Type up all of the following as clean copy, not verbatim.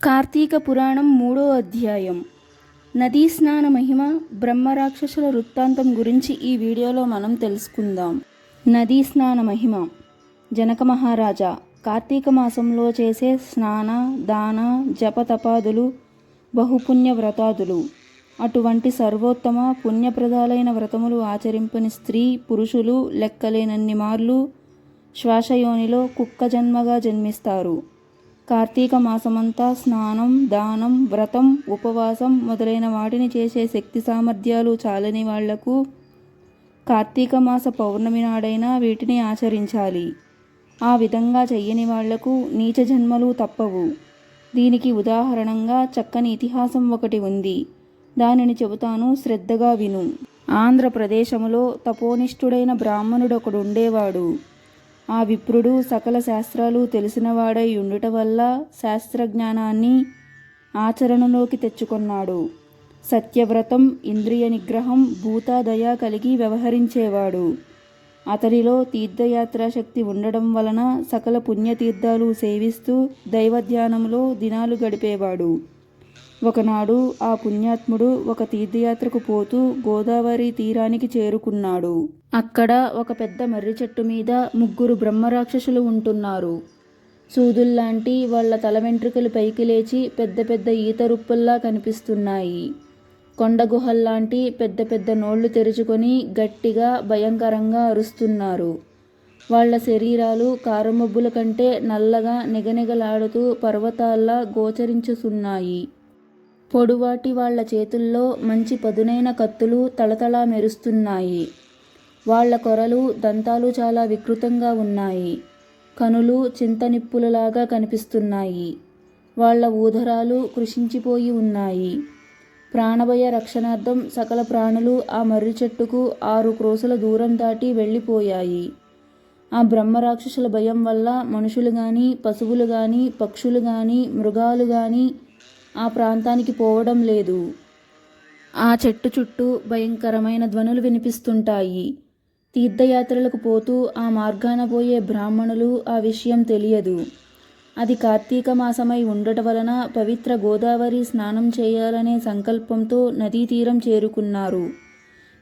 కార్తీక పురాణం 3వ అధ్యాయం నదీ స్నాన మహిమ బ్రహ్మరాక్షసుల వృత్తాంతం గురించి ఈ వీడియోలో మనం తెలుసుకుందాం. నదీ స్నాన మహిమ. జనక మహారాజా, కార్తీక మాసంలో చేసే స్నాన దాన జప తపాదులు బహుపుణ్య వ్రతాదులు. అటువంటి సర్వోత్తమ పుణ్యప్రదాలైన వ్రతములు ఆచరింపని స్త్రీ పురుషులు లెక్కలేనన్ని మార్లు శ్వాసయోనిలో కుక్క జన్మగా జన్మిస్తారు. కార్తీక మాసమంతా స్నానం దానం వ్రతం ఉపవాసం మొదలైన వాటిని చేసే శక్తి సామర్థ్యాలు చాలని వాళ్లకు కార్తీక మాస పౌర్ణమి నాడైనా వీటిని ఆచరించాలి. ఆ విధంగా చెయ్యని వాళ్లకు నీచ జన్మలు తప్పవు. దీనికి ఉదాహరణంగా చక్కని ఇతిహాసం ఒకటి ఉంది. దానిని చెబుతాను, శ్రద్ధగా విను. ఆంధ్రప్రదేశములో తపోనిష్ఠుడైన బ్రాహ్మణుడొకడుండేవాడు. ఆ విప్రుడు సకల శాస్త్రాలు తెలిసినవాడై ఉండుట వల్ల శాస్త్రజ్ఞానాన్ని ఆచరణలోకి తెచ్చుకొన్నాడు. సత్యవ్రతం, ఇంద్రియ నిగ్రహం, భూతాదయ కలిగి వ్యవహరించేవాడు. అతడిలో తీర్థయాత్రాశక్తి ఉండడం వలన సకల పుణ్యతీర్థాలు సేవిస్తూ దైవధ్యానంలో దినాలు గడిపేవాడు. ఒకనాడు ఆ పుణ్యాత్ముడు ఒక తీర్థయాత్రకు పోతూ గోదావరి తీరానికి చేరుకున్నాడు. అక్కడ ఒక పెద్ద మర్రి చెట్టు మీద 3 బ్రహ్మరాక్షసులు ఉంటున్నారు. సూదుల్లాంటి వాళ్ల తల వెంట్రుకలు పైకి లేచి పెద్ద పెద్ద ఈత రుప్పుల్లా కనిపిస్తున్నాయి. కొండగుహల్లాంటి పెద్ద పెద్ద నోళ్లు తెరుచుకొని గట్టిగా భయంకరంగా అరుస్తున్నారు. వాళ్ల శరీరాలు కారుమబ్బుల కంటే నల్లగా నిగనిగలాడుతూ పర్వతాల్లా గోచరించుతున్నాయి. పొడువాటి వాళ్ల చేతుల్లో మంచి పదునైన కత్తులు తళతళా మెరుస్తున్నాయి. వాళ్ల కొరలు దంతాలు చాలా వికృతంగా ఉన్నాయి. కనులు చింతనిప్పులలాగా కనిపిస్తున్నాయి. వాళ్ల ఊదరాలు కృశించిపోయి ఉన్నాయి. ప్రాణభయ రక్షణార్థం సకల ప్రాణులు ఆ మర్రి చెట్టుకు 6 క్రోసుల దూరం దాటి వెళ్ళిపోయాయి. ఆ బ్రహ్మరాక్షసుల భయం వల్ల మనుషులు గాని, పశువులు గాని, పక్షులు గాని, మృగాలు గాని ఆ ప్రాంతానికి పోవడం లేదు. ఆ చెట్టు చుట్టూ భయంకరమైన ధ్వనులు వినిపిస్తుంటాయి. తీర్థయాత్రలకు పోతూ ఆ మార్గాన పోయే బ్రాహ్మణులు ఆ విషయం తెలియదు. అది కార్తీక మాసమై ఉండట వలన పవిత్ర గోదావరి స్నానం చేయాలనే సంకల్పంతో నదీ తీరం చేరుకున్నారు.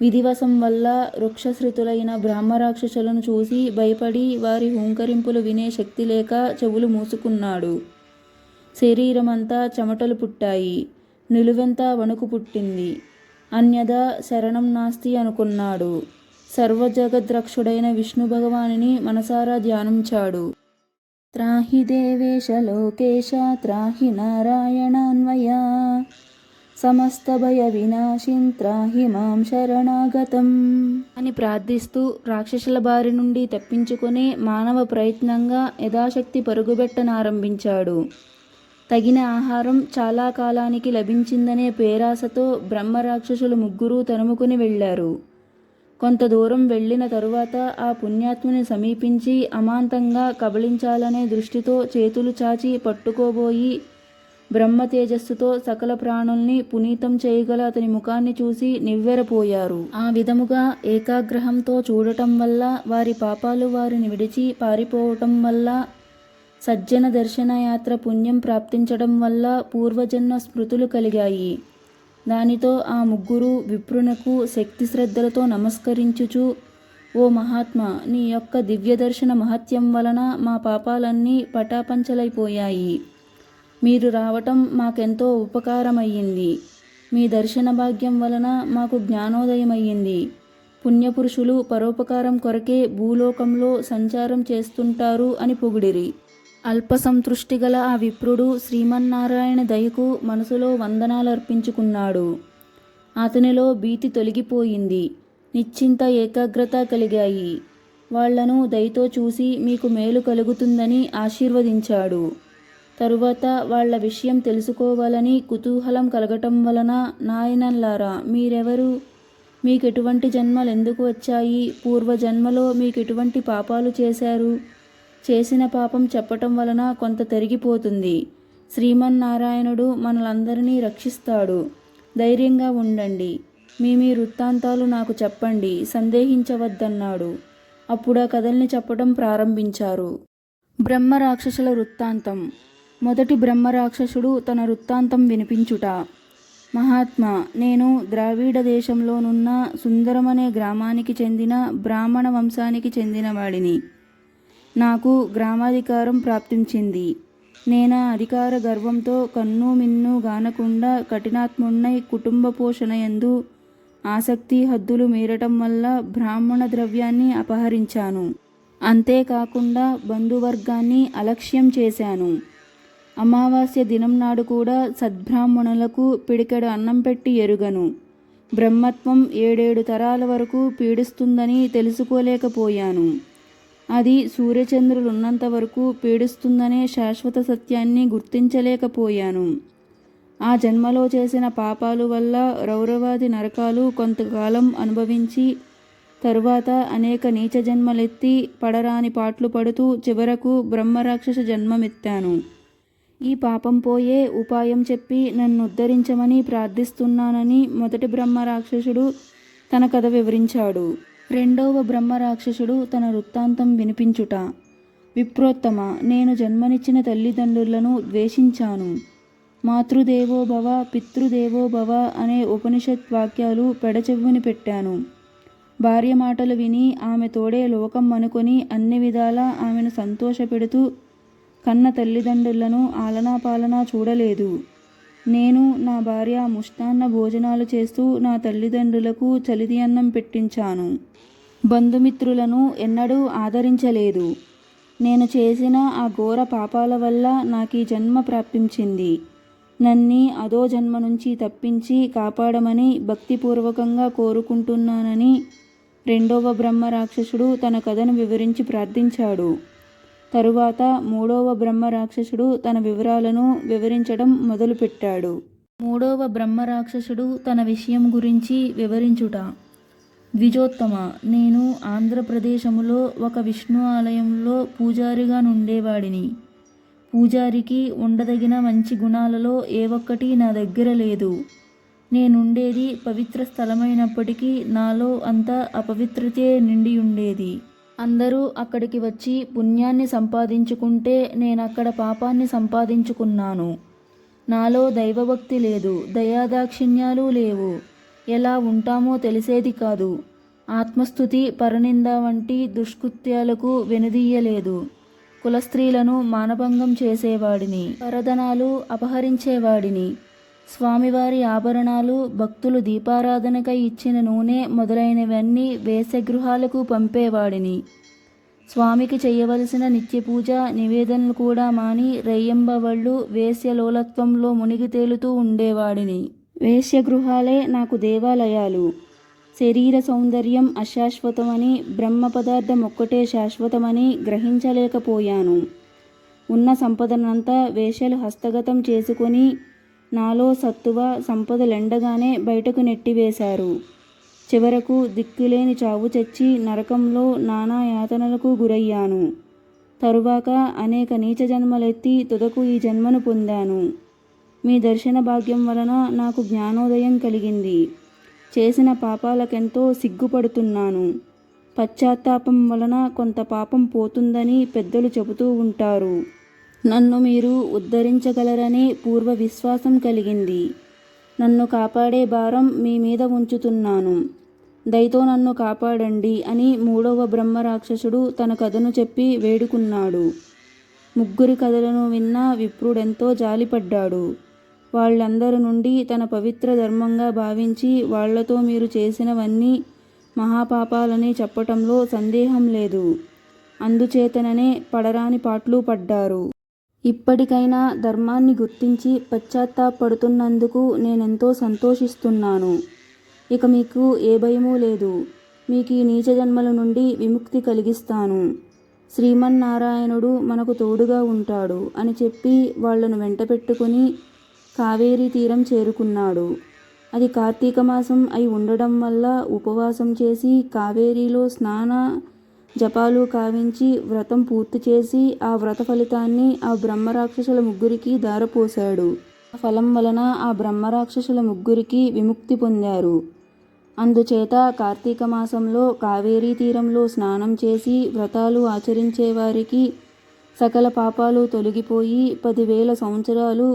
విధివశం వల్ల వృక్షశ్రుతులైన బ్రహ్మరాక్షసులను చూసి భయపడి వారి హూంకరింపులు వినే శక్తి లేక చెవులు మూసుకున్నాడు. శరీరమంతా చెమటలు పుట్టాయి. నిలువెంతా వణుకు పుట్టింది. అన్యదా శరణం నాస్తి అనుకున్నాడు. సర్వజగద్రక్షుడైన విష్ణు భగవానుని మనసారా ధ్యానించాడు. త్రాహి దేవేశ లోకేశ త్రాహి నారాయణాన్వయ సమస్త భయ వినాశిన్ త్రాహి మాం శరణాగతం అని ప్రార్థిస్తూ రాక్షసుల బారి నుండి తప్పించుకునే మానవ ప్రయత్నంగా యథాశక్తి పరుగుబెట్టనారంభించాడు. తగిన ఆహారం చాలా కాలానికి లభించిందనే పేరాసతో బ్రహ్మరాక్షసులు 3 తరుముకుని వెళ్లారు. కొంత దూరం వెళ్లిన తరువాత ఆ పుణ్యాత్ముని సమీపించి అమాంతంగా కబళించాలనే దృష్టితో చేతులు చాచి పట్టుకోబోయి బ్రహ్మ తేజస్సుతో సకల ప్రాణుల్ని పునీతం చేయగల అతని ముఖాన్ని చూసి నివ్వెరపోయారు. ఆ విధముగా ఏకాగ్రహంతో చూడటం వల్ల వారి పాపాలు వారిని విడిచి పారిపోవటం వల్ల సజ్జన దర్శనయాత్ర పుణ్యం ప్రాప్తించడం వల్ల పూర్వజన్మ స్మృతులు కలిగాయి. దానితో ఆ 3 విప్రునకు శక్తి శ్రద్ధలతో నమస్కరించుచు, ఓ మహాత్మా, నీ యొక్క దివ్య దర్శన మహత్యం వలన మా పాపాలన్నీ పటాపంచలైపోయాయి. మీరు రావటం మాకెంతో ఉపకారమయ్యింది. మీ దర్శన భాగ్యం వలన మాకు జ్ఞానోదయమయ్యింది. పుణ్యపురుషులు పరోపకారం కొరకే భూలోకంలో సంచారం చేస్తుంటారు అని పొగిడిరి. అల్పసంతృష్టిగల ఆ విప్రుడు శ్రీమన్నారాయణ దయకు మనసులో వందనాలర్పించుకున్నాడు. అతనిలో భీతి తొలగిపోయింది. నిశ్చింత ఏకాగ్రత కలిగాయి. వాళ్లను దయతో చూసి మీకు మేలు కలుగుతుందని ఆశీర్వదించాడు. తరువాత వాళ్ల విషయం తెలుసుకోవాలని కుతూహలం కలగటం వలన, నాయనల్లారా, మీరెవరు? మీకెటువంటి జన్మలెందుకు వచ్చాయి? పూర్వజన్మలో మీకెటువంటి పాపాలు చేశారు? చేసిన పాపం చెప్పటం వలన కొంత తరిగిపోతుంది. శ్రీమన్నారాయణుడు మనలందరినీ రక్షిస్తాడు. ధైర్యంగా ఉండండి. మీ వృత్తాంతాలు నాకు చెప్పండి, సందేహించవద్దన్నాడు. అప్పుడా కథల్ని చెప్పడం ప్రారంభించారు. బ్రహ్మరాక్షసుల వృత్తాంతం. మొదటి బ్రహ్మరాక్షసుడు తన వృత్తాంతం వినిపించుట. మహాత్మా, నేను ద్రావిడ దేశంలోనున్న సుందరమనే గ్రామానికి చెందిన బ్రాహ్మణ వంశానికి చెందినవాడిని. నాకు గ్రామాధికారం ప్రాప్తించింది. నేనా అధికార గర్వంతో కన్ను మిన్ను గానకుండా కఠినాత్మున్నై కుటుంబ పోషణ యందు ఆసక్తి హద్దులు మీరటం వల్ల బ్రాహ్మణ ద్రవ్యాన్ని అపహరించాను. అంతేకాకుండా బంధువర్గాన్ని అలక్ష్యం చేశాను. అమావాస్య దినం నాడు కూడా సద్బ్రాహ్మణులకు పిడికెడు అన్నం పెట్టి ఎరుగను. బ్రహ్మత్వం 7 తరాల వరకు పీడిస్తుందని తెలుసుకోలేకపోయాను. అది సూర్యచంద్రులున్నంత వరకు పీడిస్తుందనే శాశ్వత సత్యాన్ని గుర్తించలేకపోయాను. ఆ జన్మలో చేసిన పాపాలు వల్ల రౌరవాది నరకాలు కొంతకాలం అనుభవించి తరువాత అనేక నీచ జన్మలెత్తి పడరాని పాట్లు పడుతూ చివరకు బ్రహ్మరాక్షస జన్మమెత్తాను. ఈ పాపం పోయే ఉపాయం చెప్పి నన్ను ఉద్ధరించమని ప్రార్థిస్తున్నానని మొదటి బ్రహ్మరాక్షసుడు తన కథ వివరించాడు. రెండవ బ్రహ్మరాక్షసుడు తన వృత్తాంతం వినిపించుట. విప్రోత్తమ, నేను జన్మనిచ్చిన తల్లిదండ్రులను ద్వేషించాను. మాతృదేవో భవ పితృదేవో భవ అనే ఉపనిషత్ వాక్యాలు పెడచెవుని పెట్టాను. భార్య మాటలు విని ఆమె తోడే లోకం అనుకొని అన్ని విధాలా ఆమెను సంతోషపెడుతూ కన్న తల్లిదండ్రులను ఆలనాపాలనా చూడలేదు. నేను నా భార్య ముష్టాన్న భోజనాలు చేస్తూ నా తల్లిదండ్రులకు చలిది అన్నం పెట్టించాను. బంధుమిత్రులను ఎన్నడూ ఆదరించలేదు. నేను చేసిన ఆ ఘోర పాపాల వల్ల నాకీ జన్మ ప్రాప్తించింది. నన్ని అదో జన్మ నుంచి తప్పించి కాపాడమని భక్తిపూర్వకంగా కోరుకుంటున్నానని రెండవ బ్రహ్మరాక్షసుడు తన కథను వివరించి ప్రార్థించాడు. తరువాత మూడవ బ్రహ్మరాక్షసుడు తన వివరాలను వివరించడం మొదలుపెట్టాడు. మూడవ బ్రహ్మరాక్షసుడు తన విషయం గురించి వివరించుట. ద్విజోత్తమ, నేను ఆంధ్రప్రదేశములో ఒక విష్ణు ఆలయంలో పూజారిగా నుండేవాడిని. పూజారికి ఉండదగిన మంచి గుణాలలో ఏ ఒక్కటి నా దగ్గర లేదు. నేనుండేది పవిత్ర స్థలమైనప్పటికీ నాలో అంతా అపవిత్రతే నిండి ఉండేది. అందరూ అక్కడికి వచ్చి పుణ్యాన్ని సంపాదించుకుంటే నేనక్కడ పాపాన్ని సంపాదించుకున్నాను. నాలో దైవభక్తి లేదు, దయాదాక్షిణ్యాలు లేవు. ఎలా ఉంటామో తెలిసేది కాదు. ఆత్మస్థుతి, పరనింద వంటి దుష్కృత్యాలకు వెనుదీయలేదు. కులస్త్రీలను మానభంగం చేసేవాడిని. పరధనాలు అపహరించేవాడిని. స్వామివారి ఆభరణాలు, భక్తులు దీపారాధనకై ఇచ్చిన నూనె మొదలైనవన్నీ వేశ్యగృహాలకు పంపేవాడిని. స్వామికి చేయవలసిన నిత్యపూజ నివేదనలు కూడా మాని రేయింబవళ్ళు వేశ్యలోలత్వంలో మునిగి తేలుతూ ఉండేవాడిని. వేశ్యగృహాలే నాకు దేవాలయాలు. శరీర సౌందర్యం అశాశ్వతమని, బ్రహ్మ పదార్థం ఒక్కటే శాశ్వతమని గ్రహించలేకపోయాను. ఉన్న సంపదనంతా వేశ్యలు హస్తగతం చేసుకొని నాలో సత్తువ సంపదలెండగానే బయటకు నెట్టివేశారు. చివరకు దిక్కులేని చావు చచ్చి నరకంలో నానా యాతనలకు గురయ్యాను. తరువాత అనేక నీచ జన్మలెత్తి తుదకు ఈ జన్మను పొందాను. మీ దర్శన భాగ్యం వలన నాకు జ్ఞానోదయం కలిగింది. చేసిన పాపాలకెంతో సిగ్గుపడుతున్నాను. పశ్చాత్తాపం వలన కొంత పాపం పోతుందని పెద్దలు చెబుతూ ఉంటారు. నన్ను మీరు ఉద్ధరించగలరనే పూర్వ విశ్వాసం కలిగింది. నన్ను కాపాడే భారం మీ మీద ఉంచుతున్నాను. దయతో నన్ను కాపాడండి అని మూడవ బ్రహ్మరాక్షసుడు తన కథను చెప్పి వేడుకున్నాడు. ముగ్గురి కథలను విన్న విప్రుడెంతో జాలిపడ్డాడు. వాళ్ళందరి నుండి తన పవిత్ర ధర్మంగా భావించి వాళ్లతో మీరు చేసినవన్నీ మహాపాపాలని చెప్పటంలో సందేహం లేదు. అందుచేతననే పడరాని పాట్లు పడ్డారు. ఇప్పటికైనా ధర్మాన్ని గుర్తించి పశ్చాత్తాపడుతున్నందుకు నేనెంతో సంతోషిస్తున్నాను. ఇక మీకు ఏ భయమూ లేదు. మీకు ఈ నీచ జన్మల నుండి విముక్తి కలిగిస్తాను. శ్రీమన్నారాయణుడు మనకు తోడుగా ఉంటాడు అని చెప్పి వాళ్లను వెంటపెట్టుకుని కావేరీ తీరం చేరుకున్నాడు. అది కార్తీక మాసం అయి ఉండడం వల్ల ఉపవాసం చేసి కావేరీలో స్నాన జపాలు కావించి వ్రతం పూర్తి చేసి ఆ వ్రత ఫలితాన్ని ఆ బ్రహ్మరాక్షసుల ముగ్గురికి ధారపోశాడు. ఆ ఫలం వలన ఆ బ్రహ్మరాక్షసుల ముగ్గురికి విముక్తి పొందారు. అందుచేత కార్తీక మాసంలో కావేరీ తీరంలో స్నానం చేసి వ్రతాలు ఆచరించేవారికి సకల పాపాలు తొలగిపోయి 10,000 సంవత్సరాలు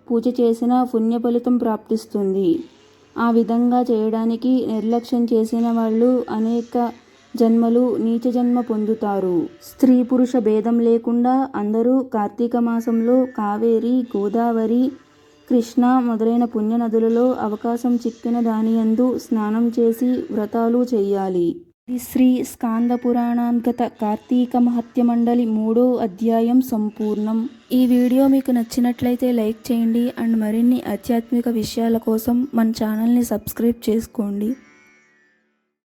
పూజ చేసిన పుణ్య ఫలితం ప్రాప్తిస్తుంది. ఆ విధంగా చేయడానికి నిర్లక్ష్యం చేసిన వాళ్ళు అనేక జన్మలు నీచ జన్మ పొందుతారు. స్త్రీ పురుష భేదం లేకుండా అందరూ కార్తీక మాసంలో కావేరి, గోదావరి, కృష్ణ మొదలైన పుణ్య నదులలో అవకాశం చిక్కిన దానియందు స్నానం చేసి వ్రతాలు చెయ్యాలి. ఇది శ్రీ స్కాంద పురాణాంతర్గత కార్తీక మహత్య మండలి 3వ అధ్యాయం సంపూర్ణం. ఈ వీడియో మీకు నచ్చినట్లయితే లైక్ చేయండి అండ్ మరిన్ని ఆధ్యాత్మిక విషయాల కోసం మన ఛానల్ని సబ్స్క్రైబ్ చేసుకోండి.